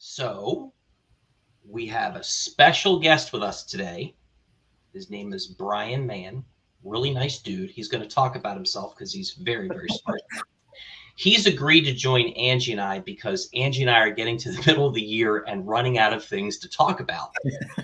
So we have a special guest with us today. His name is Brian Mahon. Really nice dude. He's going to talk about himself because he's very, very smart. He's agreed to join Angie and I because Angie and I are getting to the middle of the year and running out of things to talk about.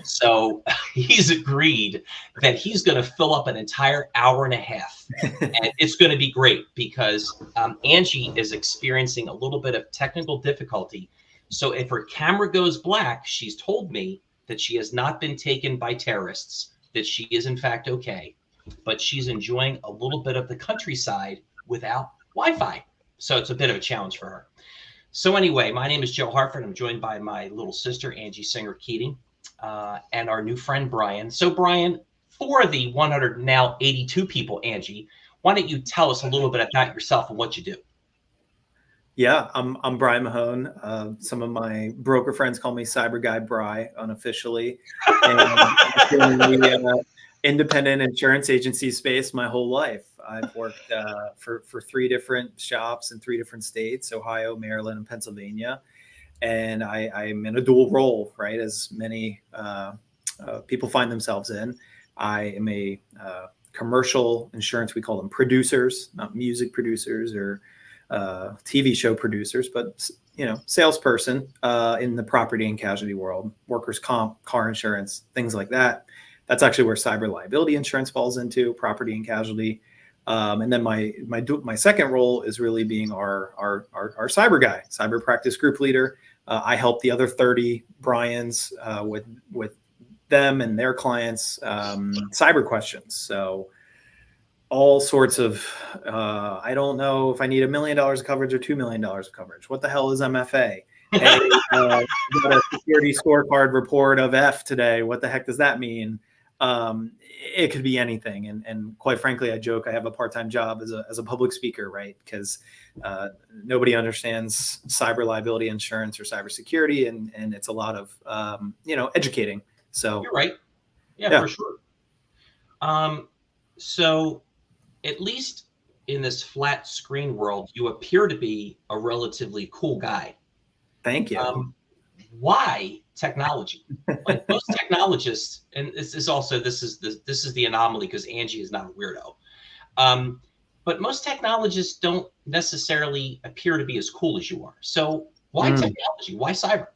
So he's agreed that he's going to fill up an entire hour and a half. And it's going to be great because Angie is experiencing a little bit of technical difficulty. So if her camera goes black, she's told me that she has not been taken by terrorists, that she is in fact okay, but she's enjoying a little bit of the countryside without Wi-Fi. So it's a bit of a challenge for her. So anyway, my name is Joe Hartford. I'm joined by my little sister, Angie Singer-Keating, and our new friend, Brian. So Brian, for the 182 people, Angie, why don't you tell us a little bit about yourself and what you do? Yeah, I'm Brian Mahon. Some of my broker friends call me Cyber Guy Bri unofficially. And I've been in the independent insurance agency space my whole life. I've worked for three different shops in three different states: Ohio, Maryland, and Pennsylvania. And I'm in a dual role, right? As many people find themselves in. I am a commercial insurance. We call them producers, not music producers or TV show producers, but salesperson in the property and casualty world, workers' comp, car insurance, things like that. That's actually where cyber liability insurance falls into, property and casualty. And then my second role is really being our cyber guy, cyber practice group leader. I help the other 30 Brians with them and their clients cyber questions. So all sorts of, I don't know if I need $1 million of coverage or $2 million of coverage. What the hell is MFA? Hey, got a security scorecard report of F today. What the heck does that mean? It could be anything. And quite frankly, I joke, I have a part-time job as a public speaker, right? Because nobody understands cyber liability insurance or cybersecurity, and it's a lot of, educating. So you're right. Yeah, for sure. So at least in this flat screen world, you appear to be a relatively cool guy. Thank you. Why technology? Like most technologists, and this is the anomaly because Angie is not a weirdo. But most technologists don't necessarily appear to be as cool as you are. So why technology? Why cyber?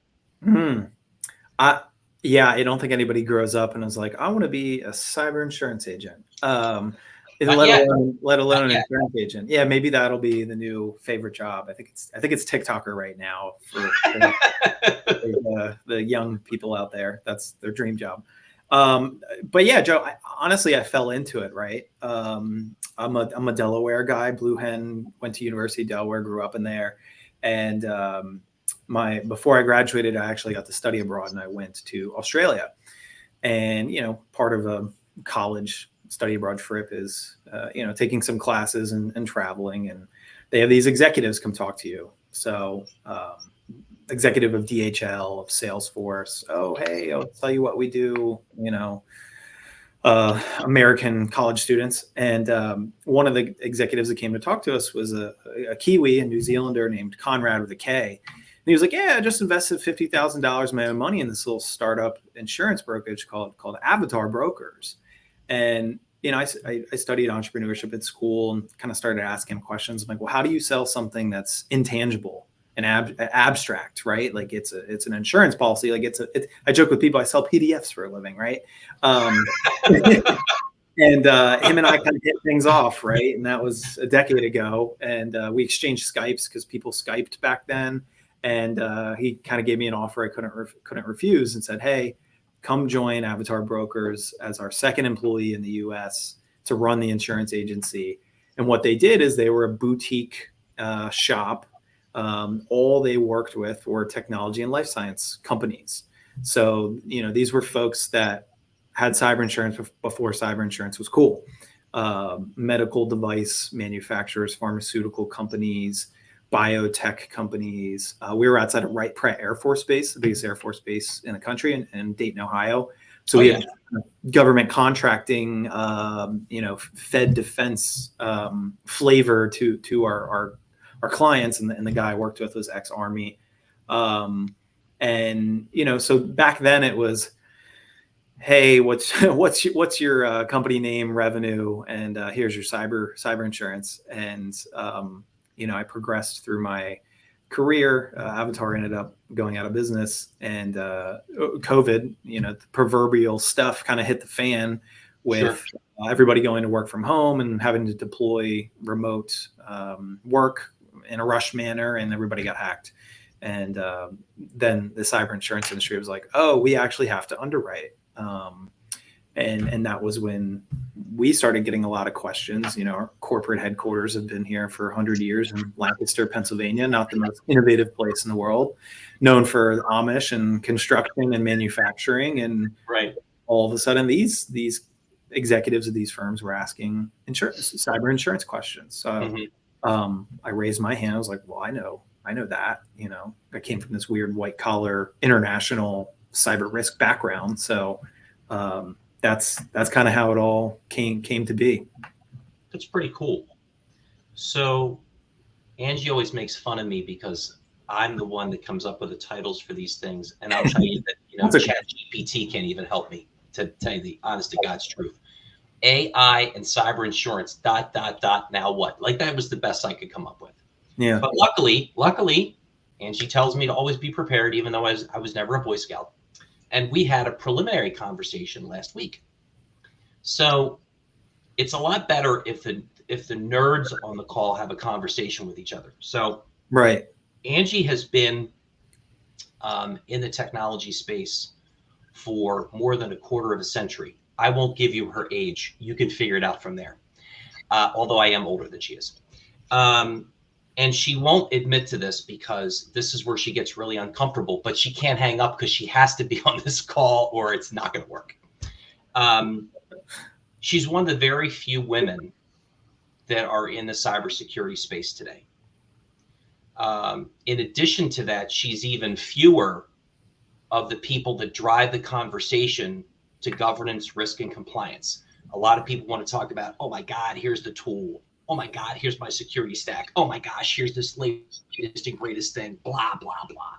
I don't think anybody grows up and is like, I want to be a cyber insurance agent. Let alone an insurance agent. Yeah, maybe that'll be the new favorite job. I think it's TikToker right now for the young people out there. That's their dream job. But yeah, Joe, I fell into it, right? I'm a Delaware guy. Blue Hen, went to University of Delaware, grew up in there. And before I graduated, I actually got to study abroad, and I went to Australia. And, part of a college study abroad trip is, taking some classes and traveling, and they have these executives come talk to you. So, executive of DHL, of Salesforce. Oh, hey, I'll tell you what we do, American college students. And one of the executives that came to talk to us was a Kiwi, a New Zealander named Conrad with a K. And he was like, yeah, I just invested $50,000 of my own money in this little startup insurance brokerage called Avatar Brokers. And, I studied entrepreneurship at school and kind of started asking him questions. I'm like, well, how do you sell something that's intangible and abstract, right? Like it's an insurance policy. Like I joke with people, I sell PDFs for a living, right? And him and I kind of hit things off, right? And that was a decade ago. And we exchanged Skypes because people Skyped back then. And he kind of gave me an offer I couldn't refuse, and said, hey, come join Avatar Brokers as our second employee in the US to run the insurance agency. And what they did is they were a boutique shop. All they worked with were technology and life science companies. So, these were folks that had cyber insurance before cyber insurance was cool. Medical device manufacturers, pharmaceutical companies, biotech companies. We were outside of Wright Pratt Air Force Base, the biggest Air Force base in the country, in Dayton, Ohio. So we had government contracting, Fed defense flavor to our clients, and the guy I worked with was ex-Army. And, so back then it was, hey, what's your company name, revenue, and here's your cyber insurance. And I progressed through my career. Avatar ended up going out of business, and COVID, the proverbial stuff kind of hit the fan with everybody going to work from home and having to deploy remote work in a rush manner, and everybody got hacked. And then the cyber insurance industry was like, oh, we actually have to underwrite. And that was when we started getting a lot of questions. Our corporate headquarters have been here for 100 years in Lancaster, Pennsylvania, not the most innovative place in the world, known for Amish and construction and manufacturing. And all of a sudden, these executives of these firms were asking cyber insurance questions. So I raised my hand. I was like, well, I know that. I came from this weird white collar international cyber risk background. So that's kind of how it all came to be. That's pretty cool. So Angie always makes fun of me because I'm the one that comes up with the titles for these things. And I'll tell you that, ChatGPT can't even help me, to tell you the honest to God's truth. AI and cyber insurance, ... Now what? Like, that was the best I could come up with. Yeah. But luckily, Angie tells me to always be prepared, even though I was never a Boy Scout. And we had a preliminary conversation last week. So it's a lot better if the nerds on the call have a conversation with each other. So Angie has been in the technology space for more than a quarter of a century. I won't give you her age. You can figure it out from there. Although I am older than she is. And she won't admit to this because this is where she gets really uncomfortable, but she can't hang up because she has to be on this call or it's not going to work. She's one of the very few women that are in the cybersecurity space today. In addition to that, she's even fewer of the people that drive the conversation to governance, risk, and compliance. A lot of people want to talk about, oh my God, here's the tool. Oh my God, here's my security stack. Oh my gosh, here's this latest and greatest thing, blah, blah, blah.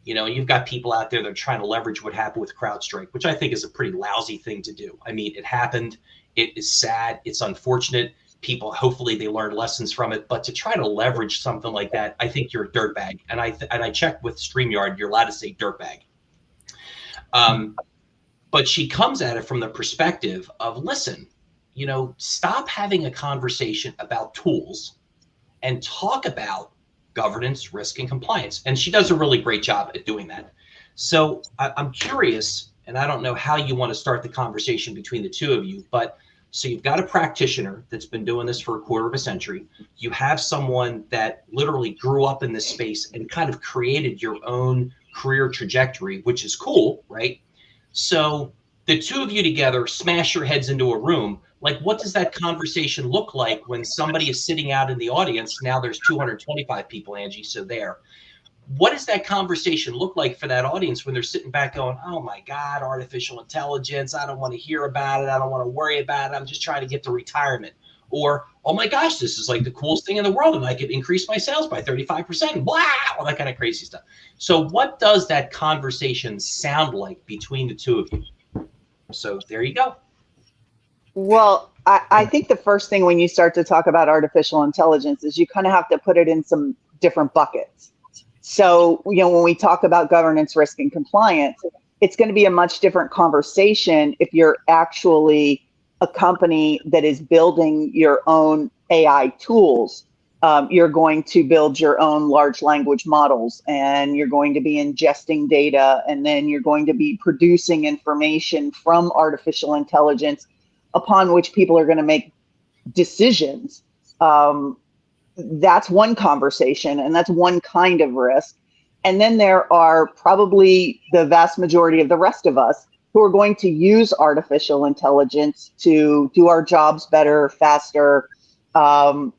You've got people out there that are trying to leverage what happened with CrowdStrike, which I think is a pretty lousy thing to do. I mean, it happened. It is sad. It's unfortunate. People, hopefully they learned lessons from it. But to try to leverage something like that, I think you're a dirtbag. And I checked with StreamYard, you're allowed to say dirtbag. But she comes at it from the perspective of, listen, stop having a conversation about tools and talk about governance, risk, and compliance. And she does a really great job at doing that. So I'm curious, and I don't know how you want to start the conversation between the two of you, but so you've got a practitioner that's been doing this for a quarter of a century. You have someone that literally grew up in this space and kind of created your own career trajectory, which is cool, right? So the two of you together smash your heads into a room. Like, what does that conversation look like when somebody is sitting out in the audience? Now there's 225 people, Angie, so there. What does that conversation look like for that audience when they're sitting back going, oh my God, artificial intelligence, I don't want to hear about it. I don't want to worry about it. I'm just trying to get to retirement. Or, oh my gosh, this is like the coolest thing in the world and I could increase my sales by 35%, blah, all that kind of crazy stuff. So what does that conversation sound like between the two of you? So there you go. Well, I think the first thing when you start to talk about artificial intelligence is you kind of have to put it in some different buckets. So, when we talk about governance, risk, and compliance, it's going to be a much different conversation if you're actually a company that is building your own AI tools. You're going to build your own large language models, and you're going to be ingesting data, and then you're going to be producing information from artificial intelligence upon which people are going to make decisions. That's one conversation, and that's one kind of risk. And then there are probably the vast majority of the rest of us who are going to use artificial intelligence to do our jobs better, faster, more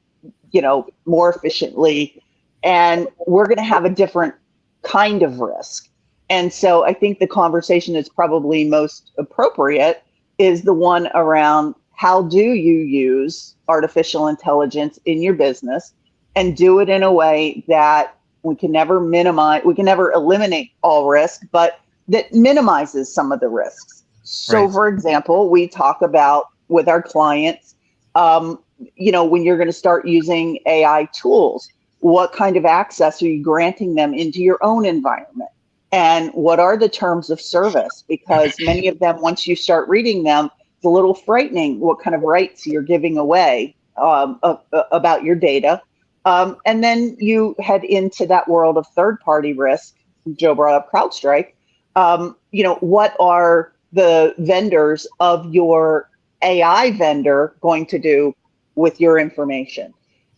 efficiently. And we're going to have a different kind of risk. And so I think the conversation that's probably most appropriate is the one around, how do you use artificial intelligence in your business and do it in a way that We can never minimize, we can never eliminate all risk, but that minimizes some of the risks. So, Right. for example, we talk about with our clients, when you're going to start using AI tools, what kind of access are you granting them into your own environment? And what are the terms of service? Because many of them, once you start reading them, it's a little frightening what kind of rights you're giving away about your data. And then you head into that world of third-party risk. Joe brought up CrowdStrike. What are the vendors of your AI vendor going to do with your information?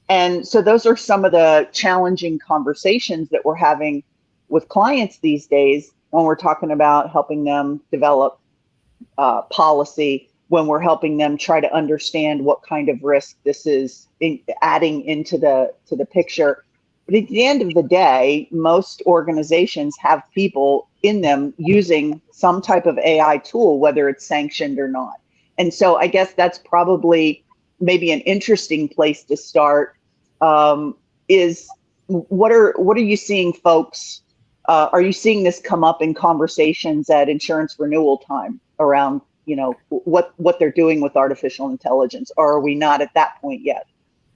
And so those are some of the challenging conversations that we're having with clients these days when we're talking about helping them develop policy, when we're helping them try to understand what kind of risk this is adding into the picture. But at the end of the day, most organizations have people in them using some type of AI tool, whether it's sanctioned or not. And so I guess that's probably maybe an interesting place to start. Is what are you seeing, folks? Are you seeing this come up in conversations at insurance renewal time around what they're doing with artificial intelligence, or are we not at that point yet?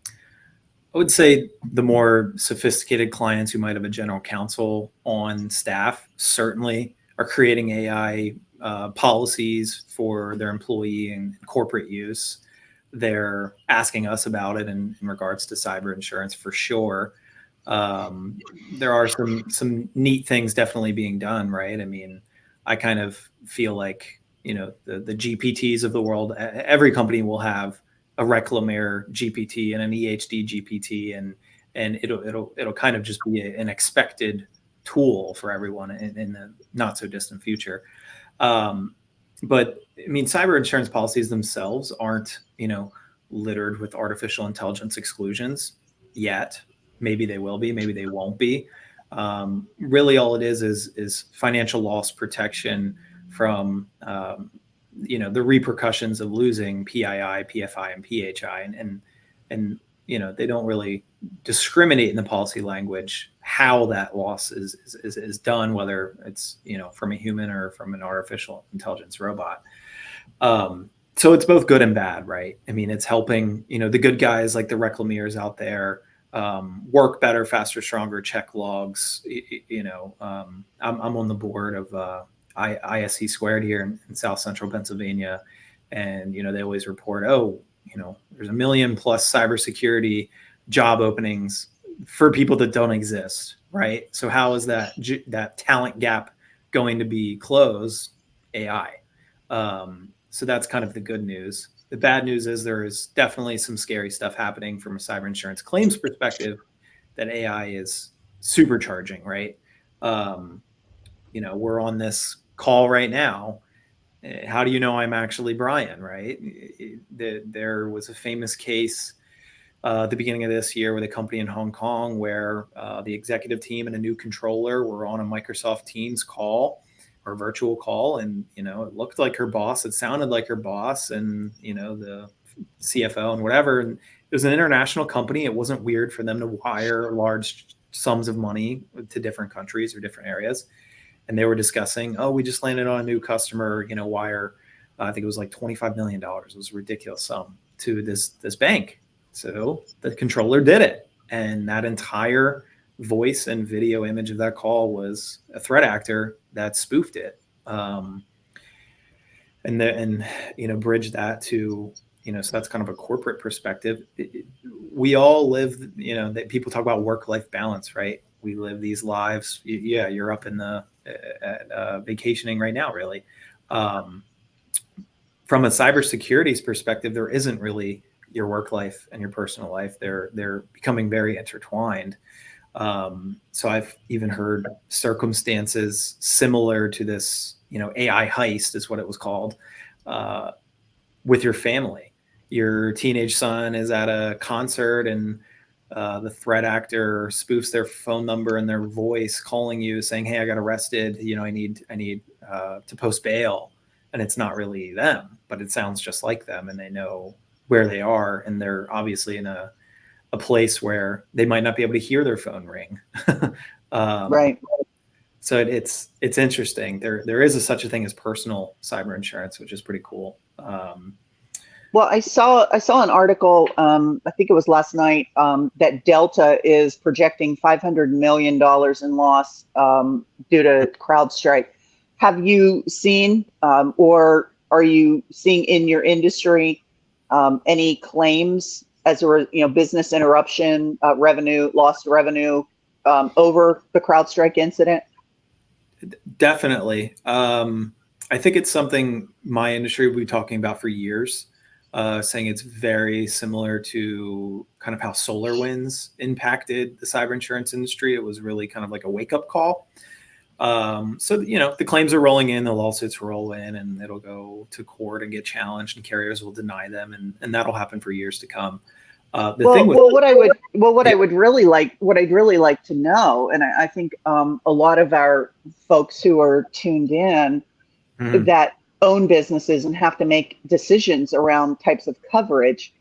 I would say the more sophisticated clients who might have a general counsel on staff certainly are creating AI policies for their employee and corporate use. They're asking us about it in regards to cyber insurance for sure. There are some neat things definitely being done, right? I mean, I kind of feel like, the GPTs of the world, every company will have a Reclamere GPT and an EHD GPT, and it'll kind of just be an expected tool for everyone in the not so distant future. But I mean, cyber insurance policies themselves aren't, littered with artificial intelligence exclusions yet. Maybe they will be, maybe they won't be. Really, all it is financial loss protection from the repercussions of losing PII, PFI, and PHI, and they don't really discriminate in the policy language how that loss is done, whether it's from a human or from an artificial intelligence robot. So it's both good and bad, right? I mean, it's helping the good guys like the Reclameres out there work better, faster, stronger, check logs. I'm on the board of ISC Squared here in South Central Pennsylvania, and they always report, there's 1 million plus cybersecurity job openings for people that don't exist, right? So how is that talent gap going to be closed? AI. So that's kind of the good news. The bad news is there is definitely some scary stuff happening from a cyber insurance claims perspective that AI is supercharging, right? We're on this call right now. How do you know I'm actually Brian, right? There was a famous case at the beginning of this year with a company in Hong Kong where the executive team and a new controller were on a Microsoft Teams call or virtual call, and it looked like her boss, it sounded like her boss, and the CFO and whatever. And it was an international company. It wasn't weird for them to wire large sums of money to different countries or different areas. And they were discussing, we just landed on a new customer, wire, I think it was like $25 million. It was a ridiculous sum to this bank. So the controller did it. And that entire voice and video image of that call was a threat actor that spoofed it. And bridge that to, so that's kind of a corporate perspective. We all live, that people talk about work-life balance, right? We live these lives. Yeah, you're up in the vacationing right now, really. From a cybersecurity's perspective, there isn't really your work life and your personal life. They're becoming very intertwined. So I've even heard circumstances similar to this, AI heist is what it was called, with your family. Your teenage son is at a concert and the threat actor spoofs their phone number and their voice calling you saying, "Hey, I got arrested. I need to post bail." And it's not really them, but it sounds just like them, and they know where they are, and they're obviously in a a place where they might not be able to hear their phone ring. Right. So it's interesting. There is such a thing as personal cyber insurance, which is pretty cool. Well, I saw an article, I think it was last night, that Delta is projecting $500 million in loss due to CrowdStrike. Have you seen, or are you seeing in your industry any claims as a business interruption, revenue, lost revenue over the CrowdStrike incident? Definitely. I think it's something my industry will be talking about for years. Saying it's very similar to kind of how SolarWinds impacted the cyber insurance industry. It was really kind of like a wake-up call. So, the claims are rolling in, the lawsuits roll in, and it'll go to court and get challenged, and carriers will deny them, and that'll happen for years to come. What I'd really like to know, and I think a lot of our folks who are tuned in that own businesses and have to make decisions around types of coverage.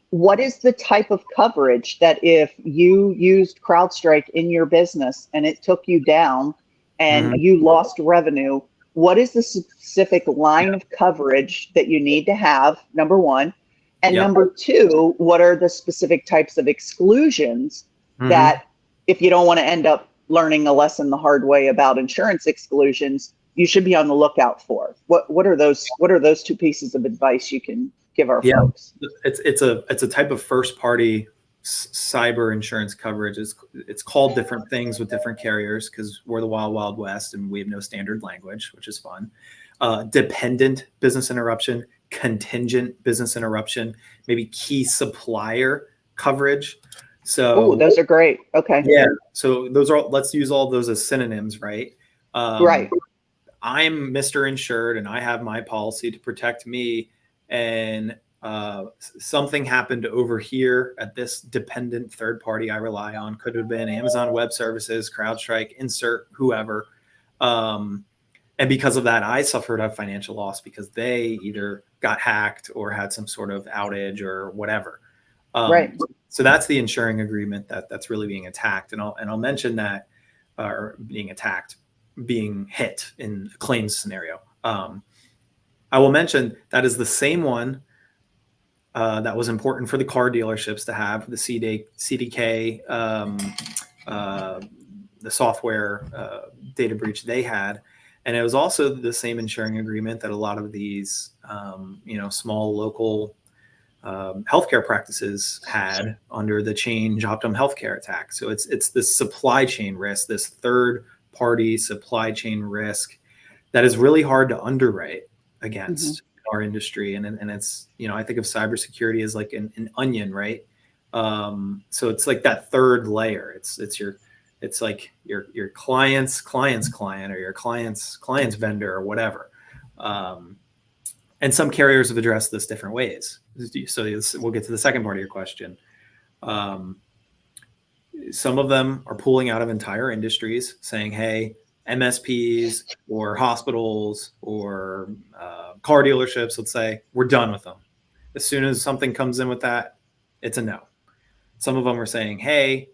What is the type of coverage that if you used CrowdStrike in your business and it took you down and you lost revenue, what is the specific line of coverage that you need to have, number one? And number two, what are the specific types of exclusions that if you don't want to end up learning a lesson the hard way about insurance exclusions, you should be on the lookout for? What are those two pieces of advice you can give our folks? It's a type of first party cyber insurance coverage. It's called different things with different carriers because we're the wild, wild west and we have no standard language, which is fun. Dependent business interruption, contingent business interruption, maybe key supplier coverage. So those are great. Okay. Yeah. So those are let's use all of those as synonyms, right? Right. I'm Mr. Insured and I have my policy to protect me, and something happened over here at this dependent third party I rely on. Could have been Amazon Web Services, CrowdStrike, insert whoever. And because of that, I suffered a financial loss because they either got hacked or had some sort of outage or whatever. Right. So that's the insuring agreement that's really being attacked. And I'll mention that, or being hit in a claims scenario. I will mention that is the same one that was important for the car dealerships to have, the CDK, the software data breach they had. And it was also the same insuring agreement that a lot of these, small local healthcare practices had under the Change Optum healthcare attack. So it's this supply chain risk, this third party supply chain risk that is really hard to underwrite against our industry. And it's, I think of cybersecurity as like an onion, right? So it's like that third layer. It's like your client's client or your client's vendor or whatever. And some carriers have addressed this different ways. So we'll get to the second part of your question. Some of them are pulling out of entire industries saying, hey, MSPs or hospitals or car dealerships, let's say, we're done with them. As soon as something comes in with that, it's a no. Some of them are saying, hey,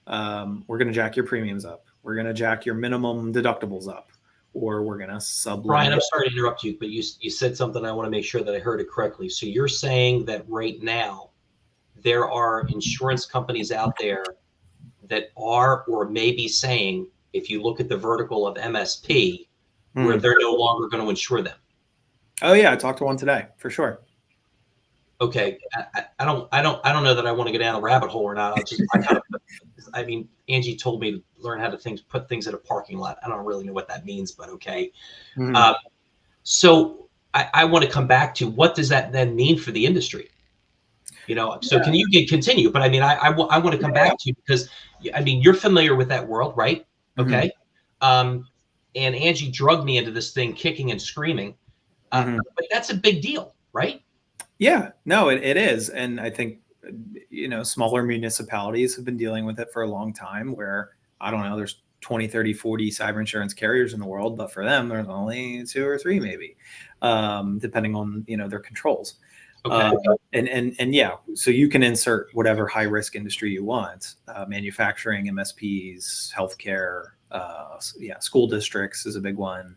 we're going to jack your premiums up. We're going to jack your minimum deductibles up, or we're going to sublimit. Brian, I'm sorry to interrupt you, but you said something. I want to make sure that I heard it correctly. So you're saying that right now there are insurance companies out there that are or may be saying, if you look at the vertical of MSP, where they're no longer going to insure them. Oh yeah, I talked to one today for sure. Okay, I don't know that I want to go down a rabbit hole or not. Angie told me to learn how to put things in a parking lot. I don't really know what that means, but okay. So I want to come back to what does that then mean for the industry? So can you continue? But I want to come back to you because you're familiar with that world, right? Okay. And Angie drugged me into this thing kicking and screaming. But that's a big deal, right? Yeah, no, it is. And I think, smaller municipalities have been dealing with it for a long time where, I don't know, there's 20, 30, 40 cyber insurance carriers in the world, but for them, there's only 2 or 3 maybe, depending on, their controls. Okay. And yeah, so you can insert whatever high risk industry you want, manufacturing, MSPs, healthcare, school districts is a big one.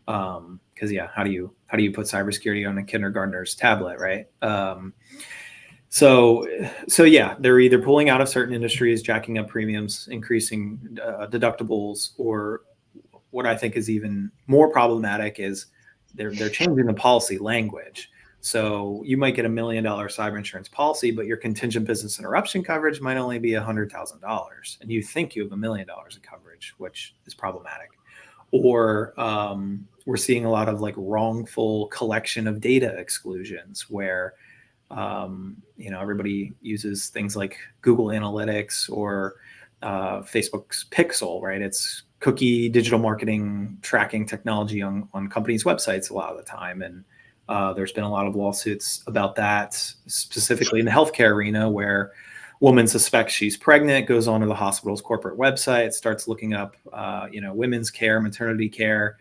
Because how do you put cybersecurity on a kindergartner's tablet, right? So yeah, they're either pulling out of certain industries, jacking up premiums, increasing deductibles, or what I think is even more problematic is they're changing the policy language. So you might get $1 million cyber insurance policy, but your contingent business interruption coverage might only be $100,000, and you think you have $1 million of coverage, which is problematic. Or we're seeing a lot of like wrongful collection of data exclusions where everybody uses things like Google Analytics or Facebook's Pixel, right? It's cookie digital marketing tracking technology on companies' websites a lot of the time. And there's been a lot of lawsuits about that, specifically in the healthcare arena, where woman suspects she's pregnant, goes onto the hospital's corporate website, starts looking up, women's care, maternity care,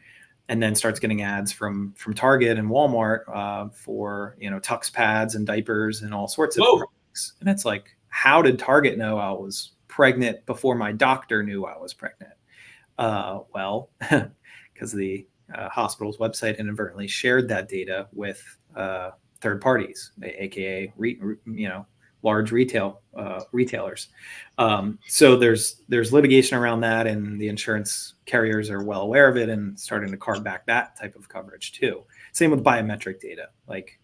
and then starts getting ads from Target and Walmart for, Tux pads and diapers and all sorts of products. And it's like, how did Target know I was pregnant before my doctor knew I was pregnant? Well, because the hospital's website inadvertently shared that data with third parties, aka large retailers. So there's litigation around that, and the insurance carriers are well aware of it and starting to carve back that type of coverage too. Same with biometric data. Like,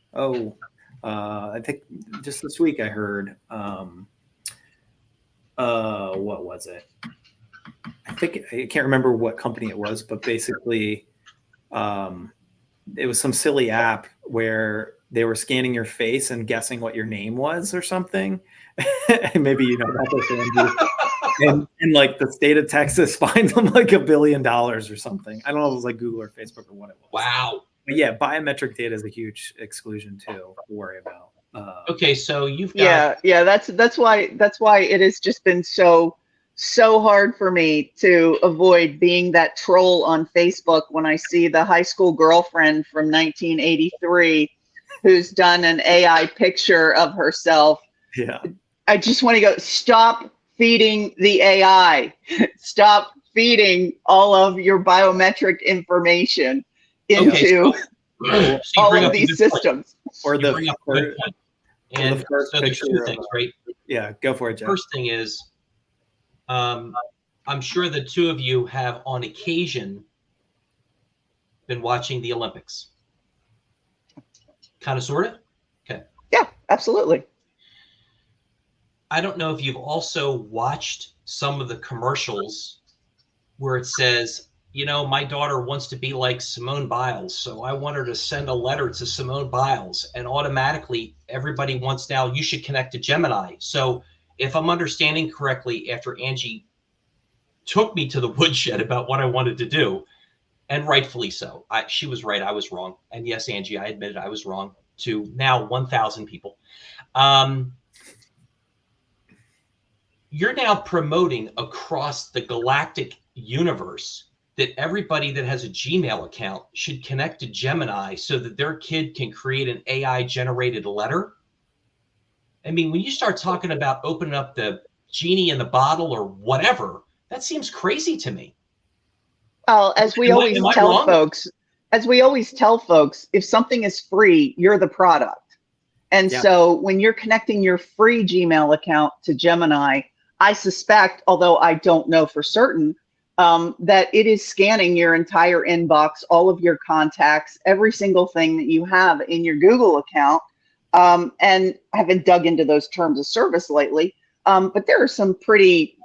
I think just this week I heard, what was it? I can't remember what company it was, but basically it was some silly app where they were scanning your face and guessing what your name was or something. And maybe about this, and like the state of Texas fined them like $1 billion or something. I don't know if it was like Google or Facebook or what it was. Wow. But yeah, biometric data is a huge exclusion too to worry about. Okay, so you've got that's why it has just been so hard for me to avoid being that troll on Facebook when I see the high school girlfriend from 1983 who's done an AI picture of herself. Yeah. I just want to go, stop feeding the AI. Stop feeding all of your biometric information into all of these systems. Or the and so there's two things, right? Yeah, go for it, Jeff. First thing is, I'm sure the two of you have on occasion been watching the Olympics. Kind of, sort of? Okay. Yeah, absolutely. I don't know if you've also watched some of the commercials where it says, my daughter wants to be like Simone Biles, so I want her to send a letter to Simone Biles, and automatically everybody wants now, you should connect to Gemini. So if I'm understanding correctly, after Angie took me to the woodshed about what I wanted to do, and rightfully so, she was right, I was wrong. And yes, Angie, I admitted I was wrong to now 1,000 people. You're now promoting across the galactic universe that everybody that has a Gmail account should connect to Gemini so that their kid can create an AI generated letter. I mean, when you start talking about opening up the genie in the bottle or whatever, that seems crazy to me. Well, as we always tell folks, if something is free, you're the product. And so when you're connecting your free Gmail account to Gemini, I suspect, although I don't know for certain, that it is scanning your entire inbox, all of your contacts, every single thing that you have in your Google account. And I haven't dug into those terms of service lately, but there are some pretty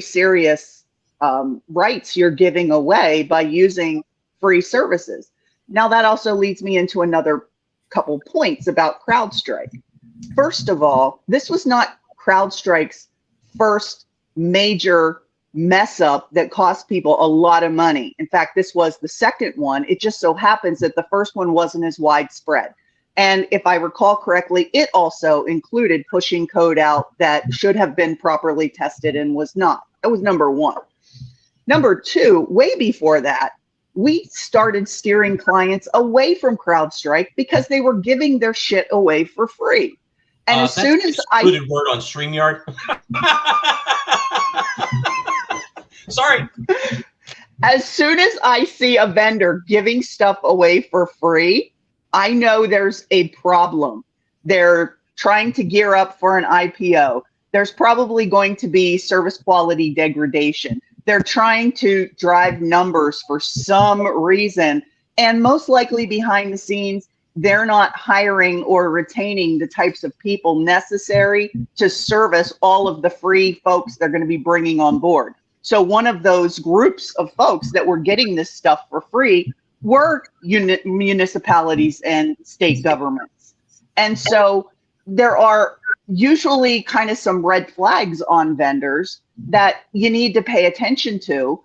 serious rights you're giving away by using free services. Now that also leads me into another couple points about CrowdStrike. First of all, this was not CrowdStrike's first major mess up that cost people a lot of money. In fact, this was the second one. It just so happens that the first one wasn't as widespread. And if I recall correctly, it also included pushing code out that should have been properly tested and was not. That was number one. Number two, way before that, we started steering clients away from CrowdStrike because they were giving their shit away for free. And as soon as excluded word on StreamYard. Sorry. As soon as I see a vendor giving stuff away for free, I know there's a problem. They're trying to gear up for an IPO. There's probably going to be service quality degradation. They're trying to drive numbers for some reason. And most likely behind the scenes, they're not hiring or retaining the types of people necessary to service all of the free folks they're going to be bringing on board. So one of those groups of folks that were getting this stuff for free were municipalities and state governments. And so there are usually kind of some red flags on vendors that you need to pay attention to.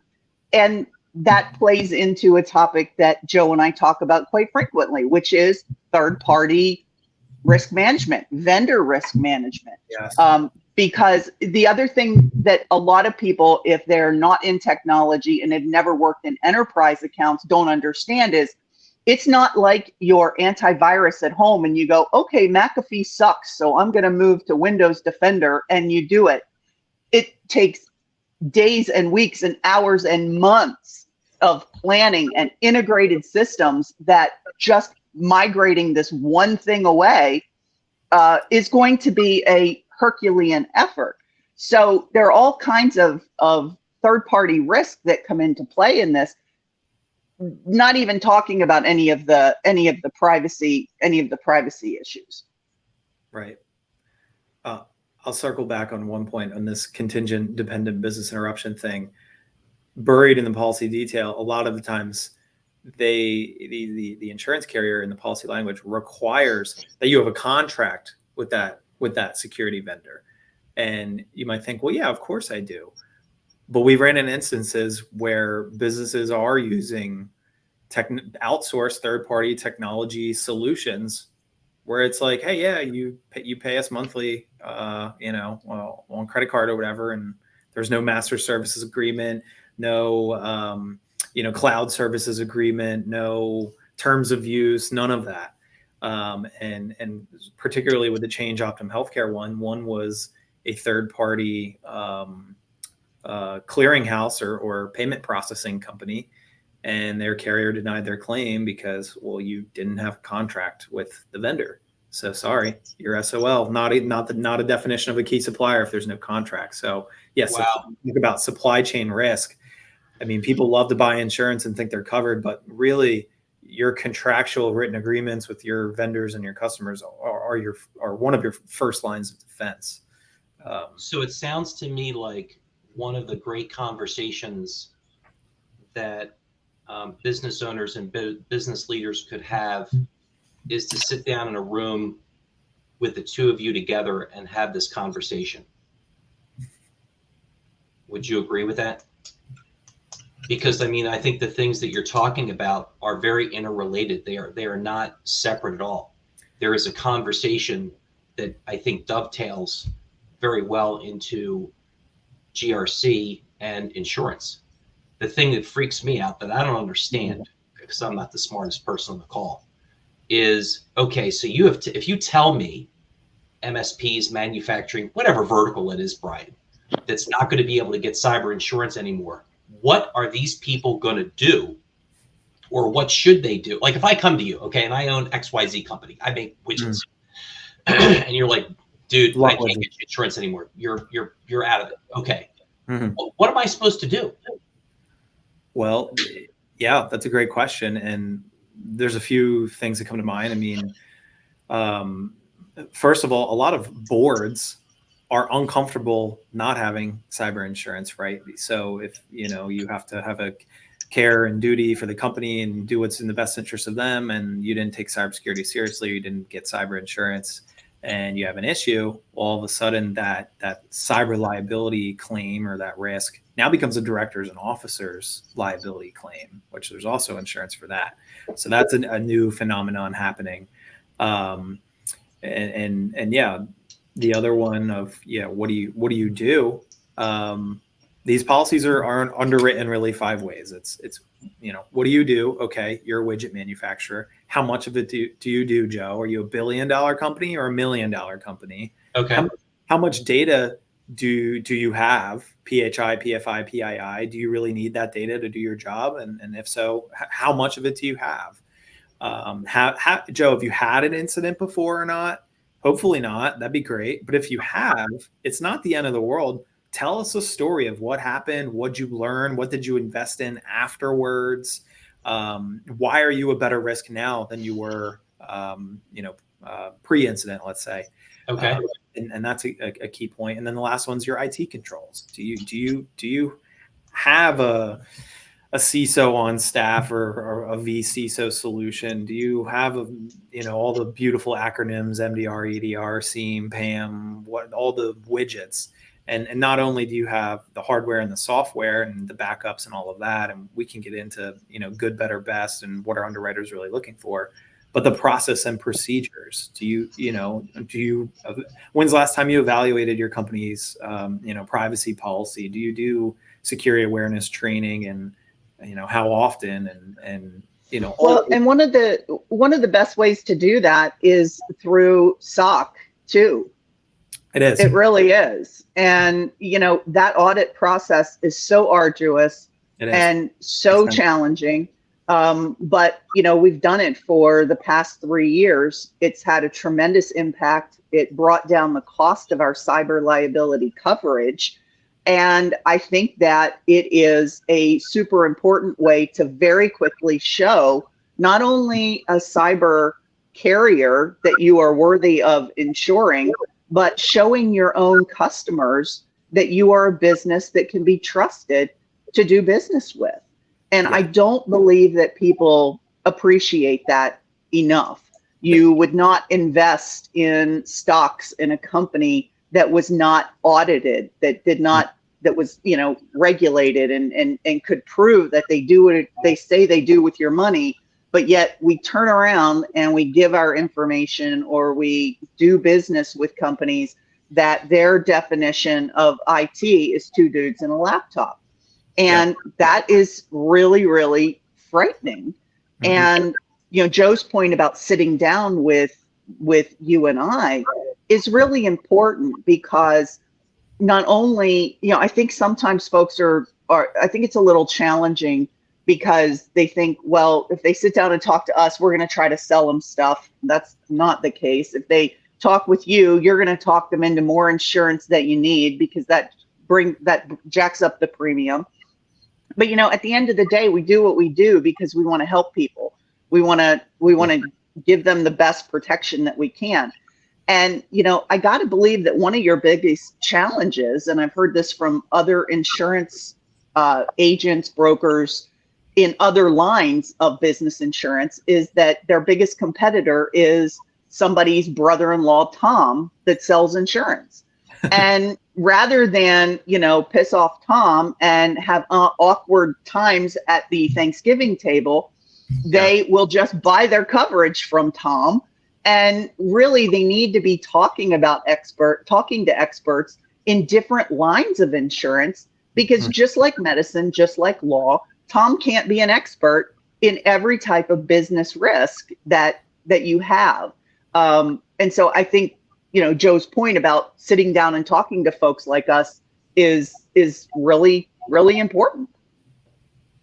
And that plays into a topic that Joe and I talk about quite frequently, which is third-party risk management, vendor risk management. Yes. Because the other thing that a lot of people, if they're not in technology and have never worked in enterprise accounts, don't understand is it's not like your antivirus at home and you go, okay, McAfee sucks, so I'm going to move to Windows Defender, and you do it. It takes days and weeks and hours and months of planning and integrated systems that just migrating this one thing away is going to be a Herculean effort. So there are all kinds of third-party risks that come into play in this. Not even talking about any of the privacy issues. Right. I'll circle back on one point on this contingent dependent business interruption thing. Buried in the policy detail, a lot of the times the insurance carrier in the policy language requires that you have a contract with that security vendor. And you might think, well, yeah, of course I do. But we ran into instances where businesses are using outsourced third-party technology solutions where it's like, hey, yeah, you pay us monthly, on credit card or whatever, and there's no master services agreement, no, cloud services agreement, no terms of use, none of that. And particularly with the Change Optum Healthcare one was a third-party clearinghouse or payment processing company, and their carrier denied their claim because, well, you didn't have a contract with the vendor. So sorry, you're SOL. Not a definition of a key supplier if there's no contract. So yes, wow. Think about supply chain risk. I mean, people love to buy insurance and think they're covered, but really, your contractual written agreements with your vendors and your customers are one of your first lines of defense. So it sounds to me like one of the great conversations that business owners and business leaders could have is to sit down in a room with the two of you together and have this conversation. Would you agree with that? Because I think the things that you're talking about are very interrelated. They are not separate at all. There is a conversation that I think dovetails very well into GRC and insurance. The thing that freaks me out that I don't understand, because I'm not the smartest person on the call, is, okay, so if you tell me MSPs, manufacturing, whatever vertical it is, Brian, that's not going to be able to get cyber insurance anymore, what are these people going to do, or what should they do? Like if I come to you, okay, and I own XYZ company, I make widgets, and you're like, dude, I can't get you insurance anymore. You're out of it. Okay. Well, what am I supposed to do? Well, yeah, that's a great question. And there's a few things that come to mind. I mean, first of all, a lot of boards are uncomfortable not having cyber insurance, right? So if, you have to have a care and duty for the company and do what's in the best interest of them, and you didn't take cybersecurity seriously, you didn't get cyber insurance, and you have an issue, all of a sudden that cyber liability claim or that risk now becomes a director's and officer's liability claim, which there's also insurance for that. So that's a new phenomenon happening. And yeah, the other one of, what do you do? These policies aren't underwritten really 5 ways. It's what do you do? Okay, you're a widget manufacturer. How much of it do you do, Joe? Are you $1 billion company or $1 million company? Okay. How much data do you have? PHI, PFI, PII. Do you really need that data to do your job? And if so, how much of it do you have? Joe, have you had an incident before or not? Hopefully not. That'd be great. But if you have, it's not the end of the world. Tell us a story of what happened. What'd you learn? What did you invest in afterwards? Why are you a better risk now than you were, pre-incident, let's say? Okay. And that's a key point. And then the last one's your IT controls. Do you have a CISO on staff or a vCISO solution? Do you have all the beautiful acronyms, MDR, EDR, SIEM, PAM, all the widgets? And not only do you have the hardware and the software and the backups and all of that, and we can get into good, better, best, and what our underwriters really looking for, but the process and procedures. When's the last time you evaluated your company's privacy policy? Do you do security awareness training, and how often? And well, and one of the best ways to do that is through SOC too. It is. It really is. And, that audit process is so arduous and so challenging. But, we've done it for the past 3 years. It's had a tremendous impact. It brought down the cost of our cyber liability coverage. And I think that it is a super important way to very quickly show not only a cyber carrier that you are worthy of insuring, but showing your own customers that you are a business that can be trusted to do business with. And I don't believe that people appreciate that enough. You would not invest in stocks in a company that was not audited, that was, regulated and could prove that they do what they say they do with your money. But yet we turn around and we give our information, or we do business with companies that their definition of IT is 2 dudes and a laptop. And that is really, really frightening. And, Joe's point about sitting down with you and I is really important, because not only, I think sometimes folks I think it's a little challenging, because they think, well, if they sit down and talk to us, we're going to try to sell them stuff. That's not the case. If they talk with you, you're going to talk them into more insurance that you need, because that jacks up the premium. But, at the end of the day, we do what we do because we want to help people. We want to give them the best protection that we can. And, I got to believe that one of your biggest challenges, and I've heard this from other insurance agents, brokers, in other lines of business insurance, is that their biggest competitor is somebody's brother-in-law, Tom, that sells insurance. And rather than, piss off Tom and have awkward times at the Thanksgiving table, they will just buy their coverage from Tom. And really, they need to be talking to experts in different lines of insurance, because just like medicine, just like law, Tom can't be an expert in every type of business risk that you have. And so I think, Joe's point about sitting down and talking to folks like us is really, really important.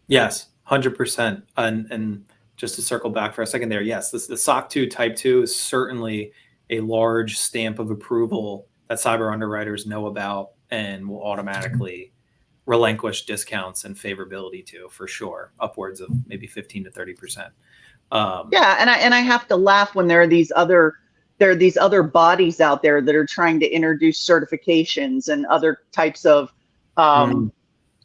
Yes, 100%. And just to circle back for a second there, yes, the SOC 2 Type 2 is certainly a large stamp of approval that cyber underwriters know about and will automatically relinquish discounts and favorability to, for sure, upwards of maybe 15 to 30%. And I have to laugh when there are these other bodies out there that are trying to introduce certifications and other types of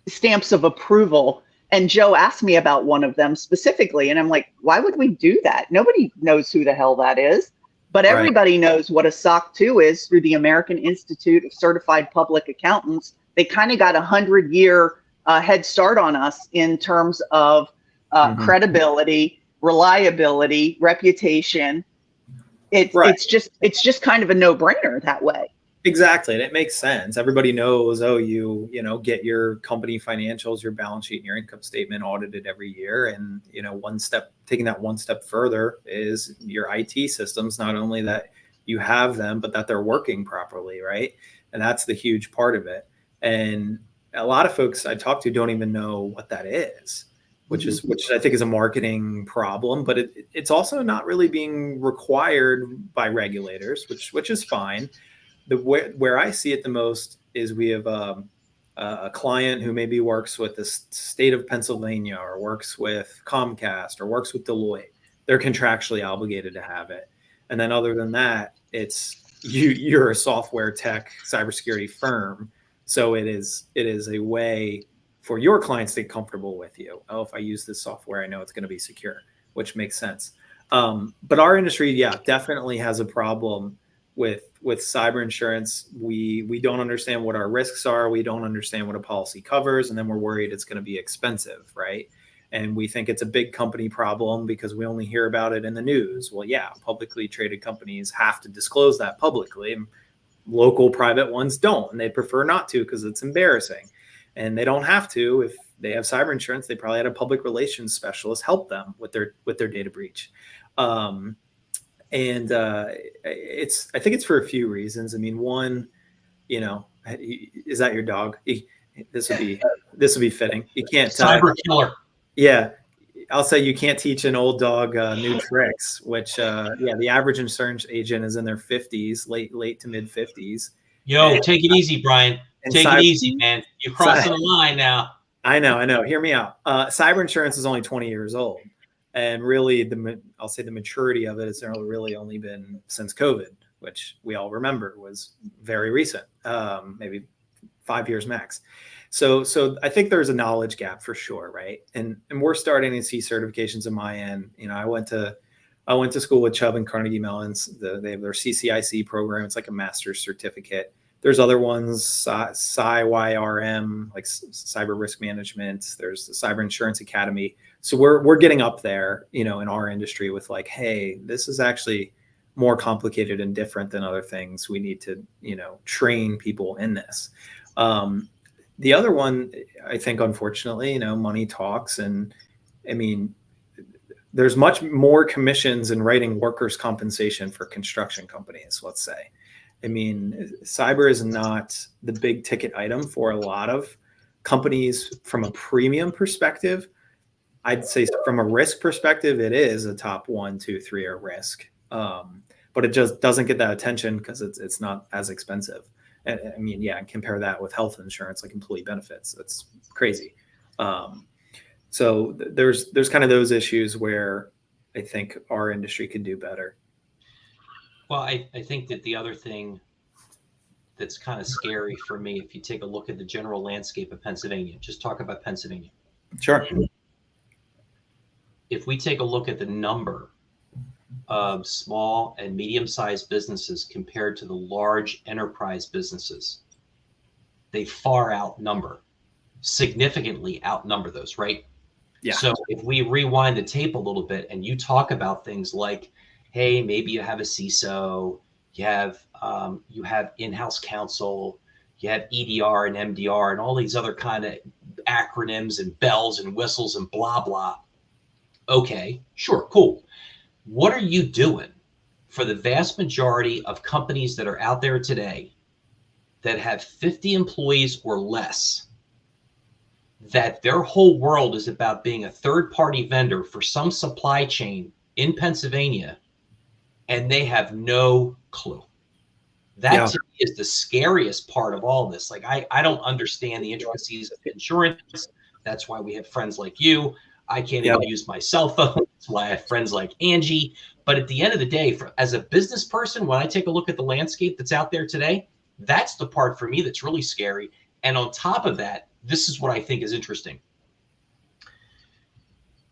stamps of approval. And Joe asked me about one of them specifically, and I'm like, why would we do that? Nobody knows who the hell that is. But everybody knows what a SOC 2 is through the American Institute of Certified Public Accountants. They kind of got 100-year head start on us in terms of credibility, reliability, reputation. It's just kind of a no-brainer that way. Exactly. And it makes sense. Everybody knows, oh, you get your company financials, your balance sheet and your income statement audited every year. And, taking that one step further is your IT systems, not only that you have them, but that they're working properly. Right. And that's the huge part of it. And a lot of folks I talk to don't even know what that is, which I think is a marketing problem, but it's also not really being required by regulators, which is fine. Where I see it the most is we have a client who maybe works with the state of Pennsylvania or works with Comcast or works with Deloitte. They're contractually obligated to have it. And then other than that, you're a software tech cybersecurity firm. So it is a way for your clients to get comfortable with you. Oh, if I use this software, I know it's going to be secure, which makes sense. But our industry, definitely has a problem with cyber insurance. We don't understand what our risks are. We don't understand what a policy covers. And then we're worried it's going to be expensive, right? And we think it's a big company problem because we only hear about it in the news. Well, yeah, publicly traded companies have to disclose that publicly. Local private ones don't, and they prefer not to because it's embarrassing. And they don't have to. If they have cyber insurance, they probably had a public relations specialist help them with their data breach. And I think it's for a few reasons. I mean, one, is that your dog? This would be fitting. You can't cyber killer. Yeah, I'll say you can't teach an old dog new tricks. Which the average insurance agent is in their 50s, late to mid 50s. Yo, take it easy, Brian. Take it easy, man. You're crossing the line now. I know. Hear me out. Cyber insurance is only 20 years old. And really, I'll say the maturity of it has really only been since COVID, which we all remember was very recent, maybe 5 years max. So I think there's a knowledge gap for sure, right? And we're starting to see certifications in my end. I went to school with Chubb and Carnegie Mellon's. They have their CCIC program. It's like a master's certificate. There's other ones, CYRM, like cyber risk management. There's the Cyber Insurance Academy. So we're getting up there, in our industry with like, hey, this is actually more complicated and different than other things. We need to, train people in this. The other one, I think, unfortunately, money talks. And I mean, there's much more commissions in writing workers' compensation for construction companies, let's say. I mean, cyber is not the big ticket item for a lot of companies from a premium perspective. I'd say from a risk perspective, it is a top 1, 2, 3 risk. But it just doesn't get that attention because it's not as expensive. And I mean, compare that with health insurance, like employee benefits. That's crazy. So there's kind of those issues where I think our industry could do better. Well, I think that the other thing that's kind of scary for me, if you take a look at the general landscape of Pennsylvania, just talk about Pennsylvania. Sure. If we take a look at the number of small and medium-sized businesses compared to the large enterprise businesses, they significantly outnumber those, right? Yeah. So if we rewind the tape a little bit and you talk about things like, hey, maybe you have a CISO, you have in-house counsel, you have EDR and MDR and all these other kind of acronyms and bells and whistles and blah, blah. Okay, sure, cool. What are you doing for the vast majority of companies that are out there today that have 50 employees or less, that their whole world is about being a third-party vendor for some supply chain in Pennsylvania, and they have no clue? That to me is the scariest part of all this. Like, I don't understand the intricacies of insurance. That's why we have friends like you. I can't even use my cell phone. That's why I have friends like Angie. But at the end of the day, as a business person, when I take a look at the landscape that's out there today, that's the part for me that's really scary. And on top of that, this is what I think is interesting.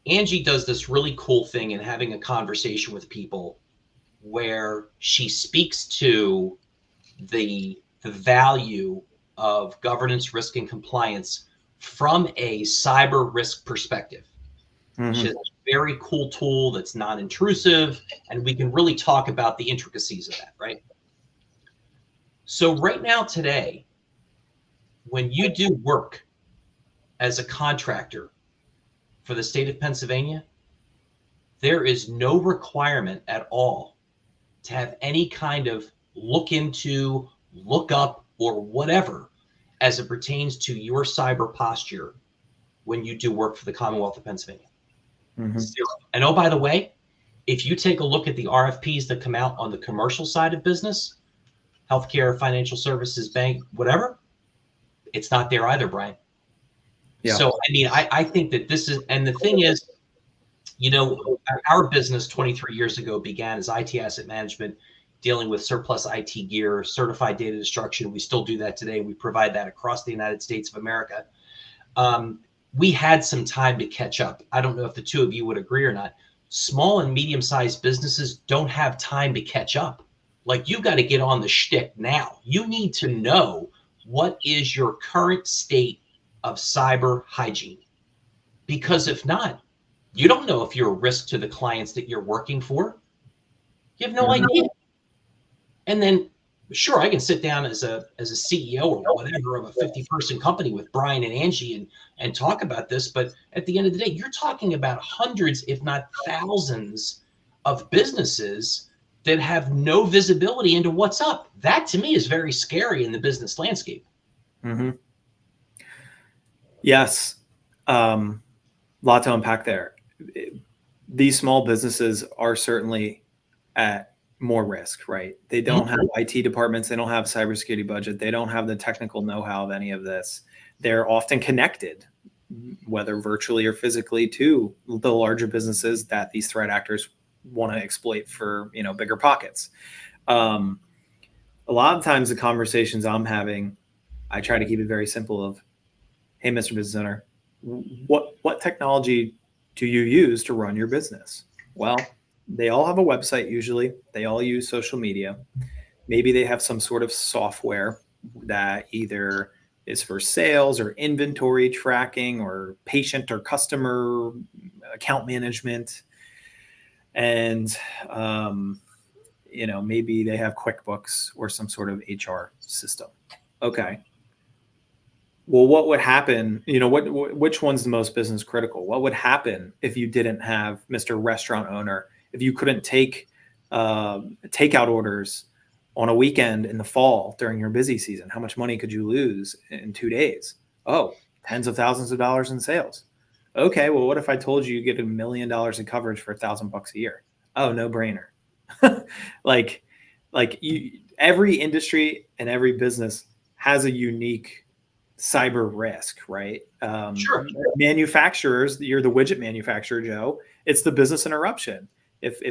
Angie does this really cool thing in having a conversation with people where she speaks to the value of governance, risk, and compliance from a cyber risk perspective. Mm-hmm. She has a very cool tool that's non-intrusive, and we can really talk about the intricacies of that, right? So right now today, when you do work as a contractor for the state of Pennsylvania, there is no requirement at all to have any kind of look into, look up, or whatever as it pertains to your cyber posture when you do work for the Commonwealth of Pennsylvania. Zero. And oh, by the way, if you take a look at the RFPs that come out on the commercial side of business, healthcare, financial services, bank, whatever, it's not there either, Brian. Yeah. So, I mean, I think that this is, and the thing is, you know, our business 23 years ago began as IT asset management, dealing with surplus IT gear, certified data destruction. We still do that today. We provide that across the United States of America. We had some time to catch up. I don't know if the two of you would agree or not. Small and medium-sized businesses don't have time to catch up. Like, you got to get on the shtick now. You need to know what is your current state of cyber hygiene. Because if not, you don't know if you're a risk to the clients that you're working for. You have no idea. And then, sure, I can sit down as a CEO or whatever of a 50-person company with Brian and Angie and talk about this. But at the end of the day, you're talking about hundreds, if not thousands, of businesses that have no visibility into what's up. That, to me, is very scary in the business landscape. Mm-hmm. Yes. Lot to unpack there. These small businesses are certainly at more risk, right? They don't have IT departments. They don't have cybersecurity budget. They don't have the technical know-how of any of this. They're often connected, whether virtually or physically, to the larger businesses that these threat actors want to exploit for, you know, bigger pockets. A lot of times the conversations I'm having, I try to keep it very simple of, hey, Mr. Business Owner, what technology do you use to run your business? Well, they all have a website usually. They all use social media. Maybe they have some sort of software that either is for sales or inventory tracking or patient or customer account management. And, you know, maybe they have QuickBooks or some sort of HR system. Okay. Well, what would happen? You know, which one's the most business critical? What would happen if you didn't have Mr. Restaurant Owner? If you couldn't take takeout orders on a weekend in the fall during your busy season, how much money could you lose in 2 days? Oh, tens of thousands of dollars in sales. Okay, well, what if I told you get $1 million in coverage for $1,000 a year? Oh, no brainer. Every industry and every business has a unique cyber risk, right? Sure. Manufacturers, you're the widget manufacturer, Joe. It's the business interruption. If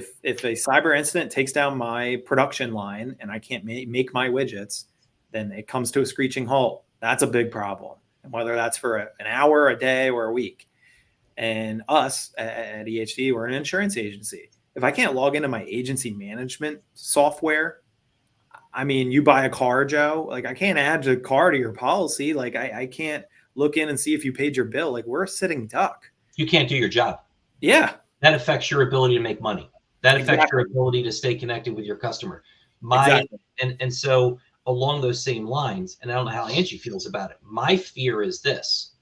a cyber incident takes down my production line and I can't make my widgets, then it comes to a screeching halt. That's a big problem. And whether that's for an hour, a day, or a week. And us at EHD, we're an insurance agency. If I can't log into my agency management software, I mean, you buy a car, Joe, like I can't add the car to your policy. Like I can't look in and see if you paid your bill. Like we're a sitting duck. You can't do your job. Yeah. That affects your ability to make money. That affects your ability to stay connected with your customer. And so along those same lines, and I don't know how Angie feels about it. My fear is this.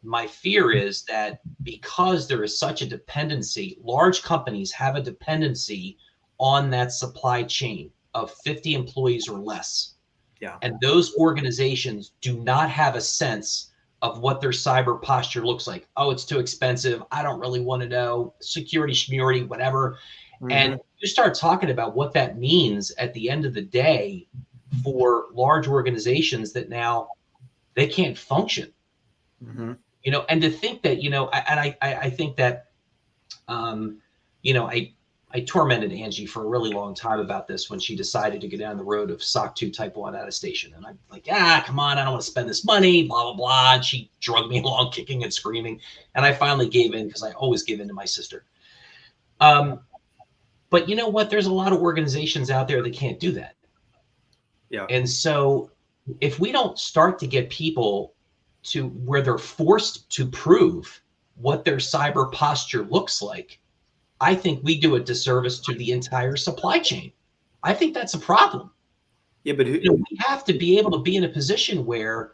My fear is that because there is such a dependency, large companies have a dependency on that supply chain of 50 employees or less. Yeah. And those organizations do not have a sense of what their cyber posture looks like. Oh, it's too expensive. I don't really want to know. Security, schmurity, whatever. Mm-hmm. And you start talking about what that means at the end of the day for large organizations that now they can't function. Mm-hmm. You know, and to think that, you know, I think that, you know, I tormented Angie for a really long time about this when she decided to go down the road of SOC 2 Type 1 attestation. And I'm like, come on, I don't want to spend this money, blah, blah, blah. And she drugged me along kicking and screaming. And I finally gave in because I always give in to my sister. But you know what? There's a lot of organizations out there that can't do that. Yeah. And so if we don't start to get people to where they're forced to prove what their cyber posture looks like, I think we do a disservice to the entire supply chain. I think that's a problem. Yeah, but We have to be able to be in a position where,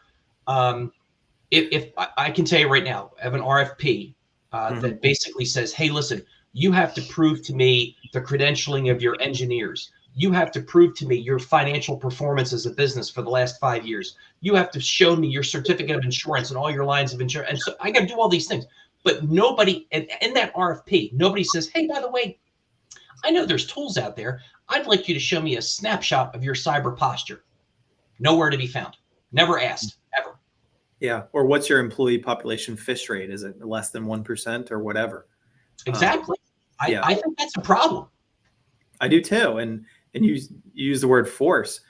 if I can tell you right now, I have an RFP that basically says, hey, listen, you have to prove to me the credentialing of your engineers. You have to prove to me your financial performance as a business for the last 5 years. You have to show me your certificate of insurance and all your lines of insurance. And so I got to do all these things. But nobody, in that RFP, nobody says, hey, by the way, I know there's tools out there. I'd like you to show me a snapshot of your cyber posture. Nowhere to be found. Never asked, ever. Yeah. Or what's your employee population FISH rate? Is it less than 1% or whatever? Exactly. Yeah. I think that's a problem. I do too. And you use the word force.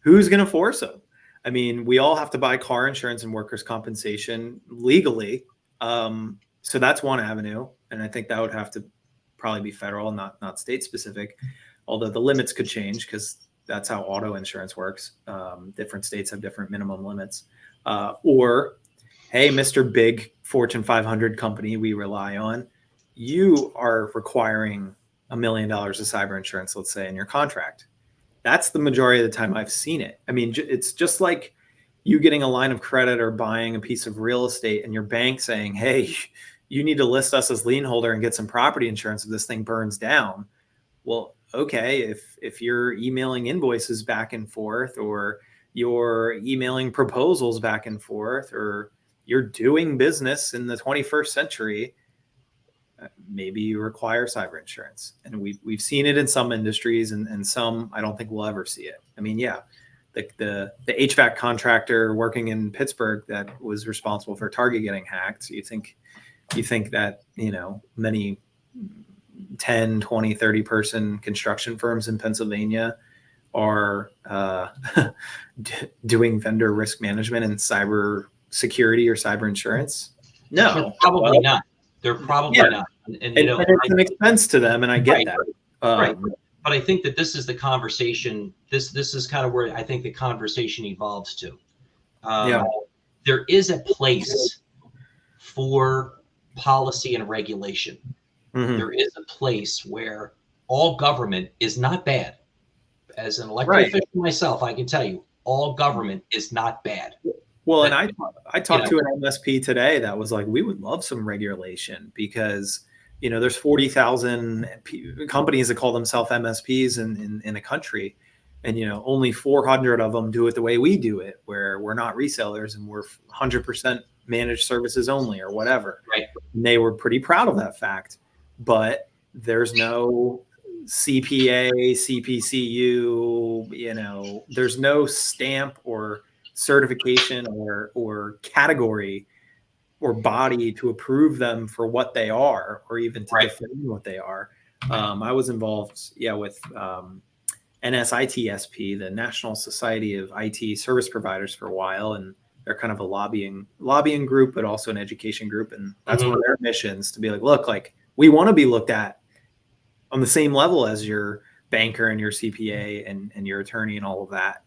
Who's going to force them? I mean, we all have to buy car insurance and workers' compensation legally. So that's one avenue. And I think that would have to probably be federal, not state specific, although the limits could change because that's how auto insurance works. Different states have different minimum limits. Or, hey, Mr. Big Fortune 500 company we rely on, you are requiring $1 million of cyber insurance, let's say, in your contract. That's the majority of the time I've seen it. I mean, it's just like you getting a line of credit or buying a piece of real estate and your bank saying, hey, you need to list us as lien holder and get some property insurance if this thing burns down. Well, okay, if you're emailing invoices back and forth, or you're emailing proposals back and forth, or you're doing business in the 21st century, maybe you require cyber insurance. And we've seen it in some industries, and some I don't think we'll ever see it. I mean, yeah, the HVAC contractor working in Pittsburgh that was responsible for Target getting hacked. You think that, many 10, 20, 30 person construction firms in Pennsylvania are doing vendor risk management and cyber security or cyber insurance? No, they're probably not. They're probably not. And it's an expense to them, and I get that. Right. But I think that this is the conversation. This is kind of where I think the conversation evolves to. There is a place for policy and regulation. There is a place where all government is not bad. As an elected official myself, I can tell you, all government is not bad. Well, and I talked to an MSP today that was like, we would love some regulation because, there's 40,000 companies that call themselves MSPs in a country. And, only 400 of them do it the way we do it, where we're not resellers and we're 100% managed services only or whatever. Right. And they were pretty proud of that fact. But there's no CPA, CPCU, there's no stamp or certification or category or body to approve them for what they are, or even to define what they are. I was involved, with NSITSP, the National Society of IT Service Providers, for a while, and they're kind of a lobbying group, but also an education group, and that's one of their missions, to be like, look, like, we want to be looked at on the same level as your banker and your CPA and your attorney and all of that.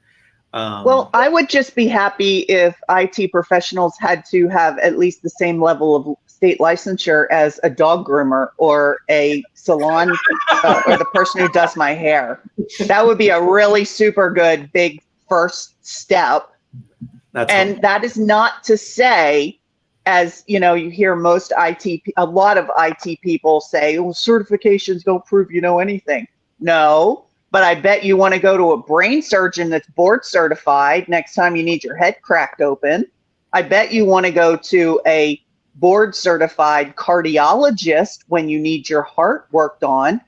Well, I would just be happy if IT professionals had to have at least the same level of state licensure as a dog groomer or a salon or the person who does my hair. That would be a really super good big first step. That is not to say, as you hear a lot of IT people say, well, certifications don't prove you know anything. No, but I bet you want to go to a brain surgeon that's board certified next time you need your head cracked open. I bet you want to go to a board certified cardiologist when you need your heart worked on.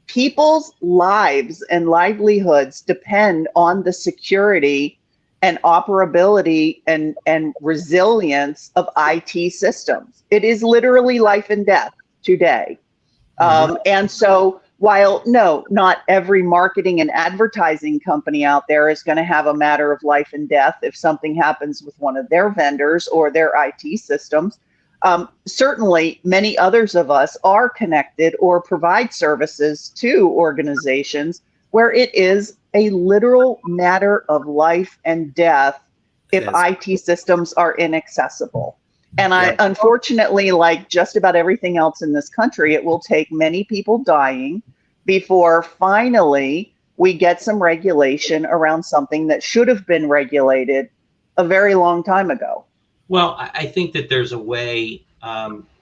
People's lives and livelihoods depend on the security and operability and resilience of IT systems. It is literally life and death today. And so while not every marketing and advertising company out there is going to have a matter of life and death if something happens with one of their vendors or their IT systems, certainly many others of us are connected or provide services to organizations where it is a literal matter of life and death if IT systems are inaccessible. And unfortunately, like just about everything else in this country, it will take many people dying before finally we get some regulation around something that should have been regulated a very long time ago. Well, I think that there's a way.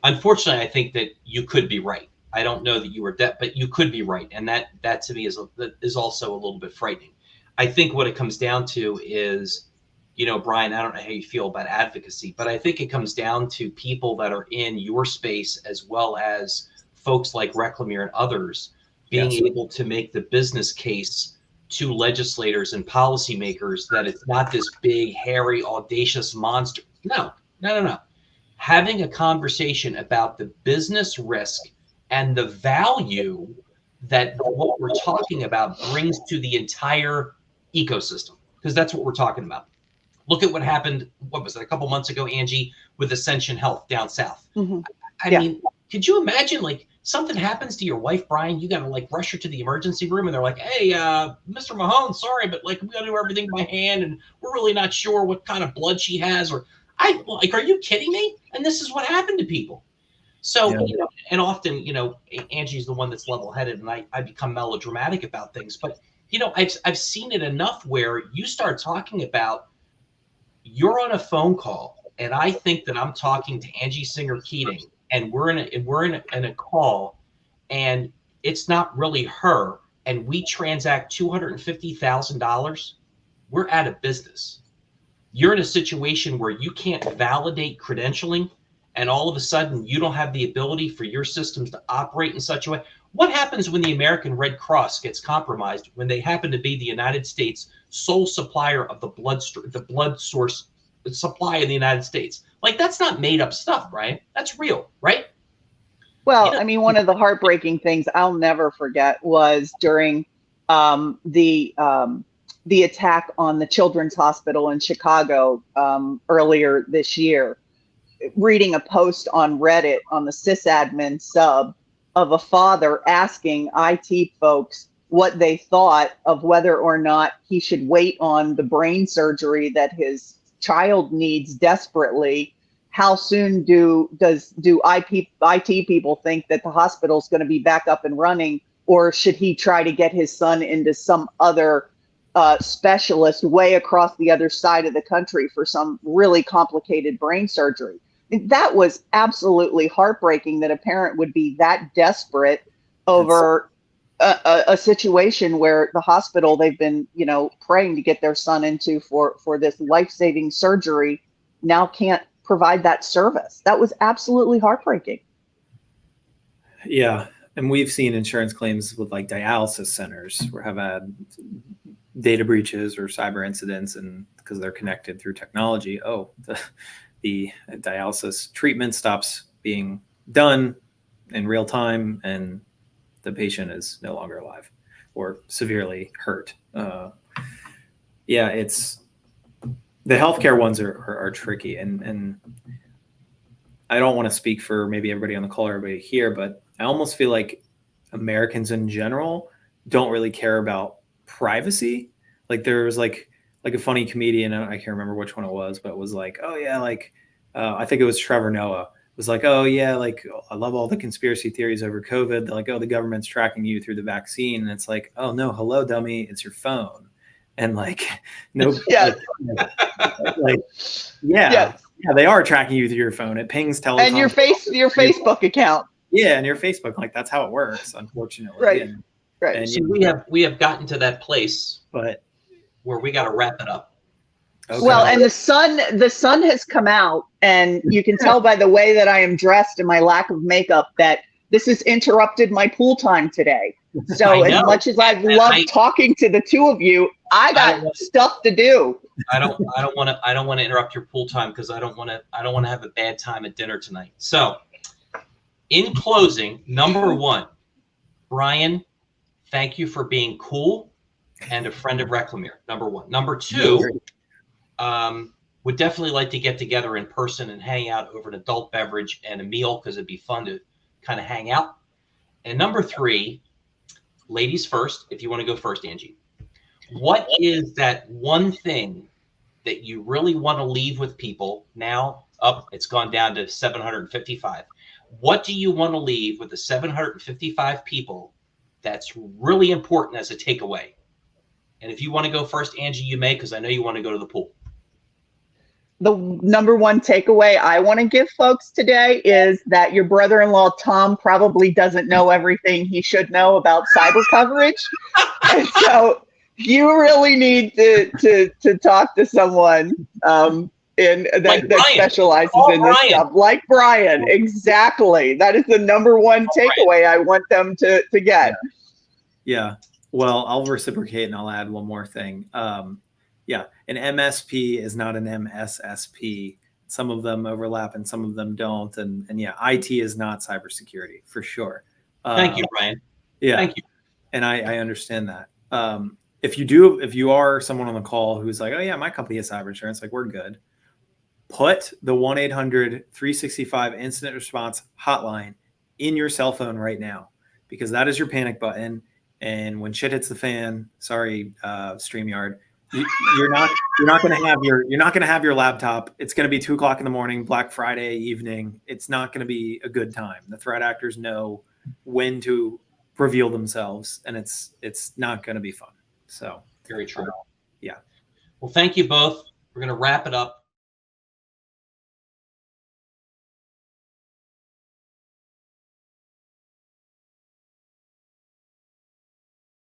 Unfortunately, I think that you could be right. I don't know that you were but you could be right, and that to me is also a little bit frightening. I think what it comes down to is, Brian, I don't know how you feel about advocacy, but I think it comes down to people that are in your space, as well as folks like Reclamere and others, being able to make the business case to legislators and policymakers that it's not this big, hairy, audacious monster. No. Having a conversation about the business risk and the value that what we're talking about brings to the entire ecosystem, because that's what we're talking about. Look at what happened, what was it, a couple months ago, Angie, with Ascension Health down south. Mm-hmm. I mean, could you imagine, like, something happens to your wife, Brian, you got to like rush her to the emergency room, and they're like, hey, Mr. Mahon, sorry, but like we got to do everything by hand, and we're really not sure what kind of blood she has, or are you kidding me? And this is what happened to people. So, and often, Angie's the one that's level-headed, and I become melodramatic about things, but I've seen it enough where you start talking about, you're on a phone call, and I think that I'm talking to Angie Singer Keating, and we're in a call, and it's not really her, and we transact $250,000, we're out of business. You're in a situation where you can't validate credentialing, and all of a sudden you don't have the ability for your systems to operate in such a way. What happens when the American Red Cross gets compromised when they happen to be the United States sole supplier of the blood source supply in the United States? Like, that's not made up stuff, Brian. That's real, right? Well, I mean, one of the heartbreaking things I'll never forget was during the attack on the Children's Hospital in Chicago earlier this year, reading a post on Reddit on the sysadmin sub of a father asking IT folks what they thought of whether or not he should wait on the brain surgery that his child needs desperately. How soon do IT people think that the hospital is going to be back up and running, or should he try to get his son into some other specialist way across the other side of the country for some really complicated brain surgery? That was absolutely heartbreaking that a parent would be that desperate over a situation where the hospital they've been, praying to get their son into for this life-saving surgery now can't provide that service. That was absolutely heartbreaking. Yeah. And we've seen insurance claims with like dialysis centers where have had data breaches or cyber incidents, and because they're connected through technology, the dialysis treatment stops being done in real time, and the patient is no longer alive or severely hurt. It's the healthcare ones are tricky, and I don't want to speak for maybe everybody on the call or everybody here, but I almost feel like Americans in general don't really care about privacy. Like there was like a funny comedian, I can't remember which one it was, but it was like, I think it was Trevor Noah. It was like, I love all the conspiracy theories over COVID. They're like, the government's tracking you through the vaccine. And it's like, oh no, hello, dummy, it's your phone. And like, no, they are tracking you through your phone. It pings telecom. And your Facebook account. Yeah, and your Facebook, like that's how it works, unfortunately. Right. Right. And so we have gotten to that place, but where we got to wrap it up. Okay. Well, and the sun has come out, and you can tell by the way that I am dressed and my lack of makeup that this has interrupted my pool time today. So as much as I've loved talking to the two of you, I got stuff to do. I don't want to interrupt your pool time because I don't want to have a bad time at dinner tonight. So, in closing, number one, Brian, thank you for being cool and a friend of Reclamere. Number one. Number two, would definitely like to get together in person and hang out over an adult beverage and a meal because it'd be fun to kind of hang out. And number three, ladies first, if you want to go first, Angie. What is that one thing that you really want to leave with people now? It's gone down to 755. What do you want to leave with the 755 people that's really important as a takeaway And if you want to go first, Angie, you may, because I know you want to go to the pool. The number one takeaway I want to give folks today is that your brother-in-law, Tom, probably doesn't know everything he should know about cyber coverage. And so you really need to talk to someone that specializes in this stuff, like Brian. Exactly. That is the number one takeaway I want them to get. Yeah. Well, I'll reciprocate and I'll add one more thing. An MSP is not an MSSP. Some of them overlap and some of them don't. And IT is not cybersecurity for sure. Thank you, Brian. Yeah. Thank you. And I understand that. If you are someone on the call who's like, oh yeah, my company has cyber insurance, like we're good. Put the 1-800-365 incident response hotline in your cell phone right now, because that is your panic button. And when shit hits the fan, sorry, StreamYard, you're not going to have your laptop. It's going to be 2:00 in the morning, Black Friday evening. It's not going to be a good time. The threat actors know when to reveal themselves, and it's not going to be fun. So very true. Yeah. Well, thank you both. We're going to wrap it up.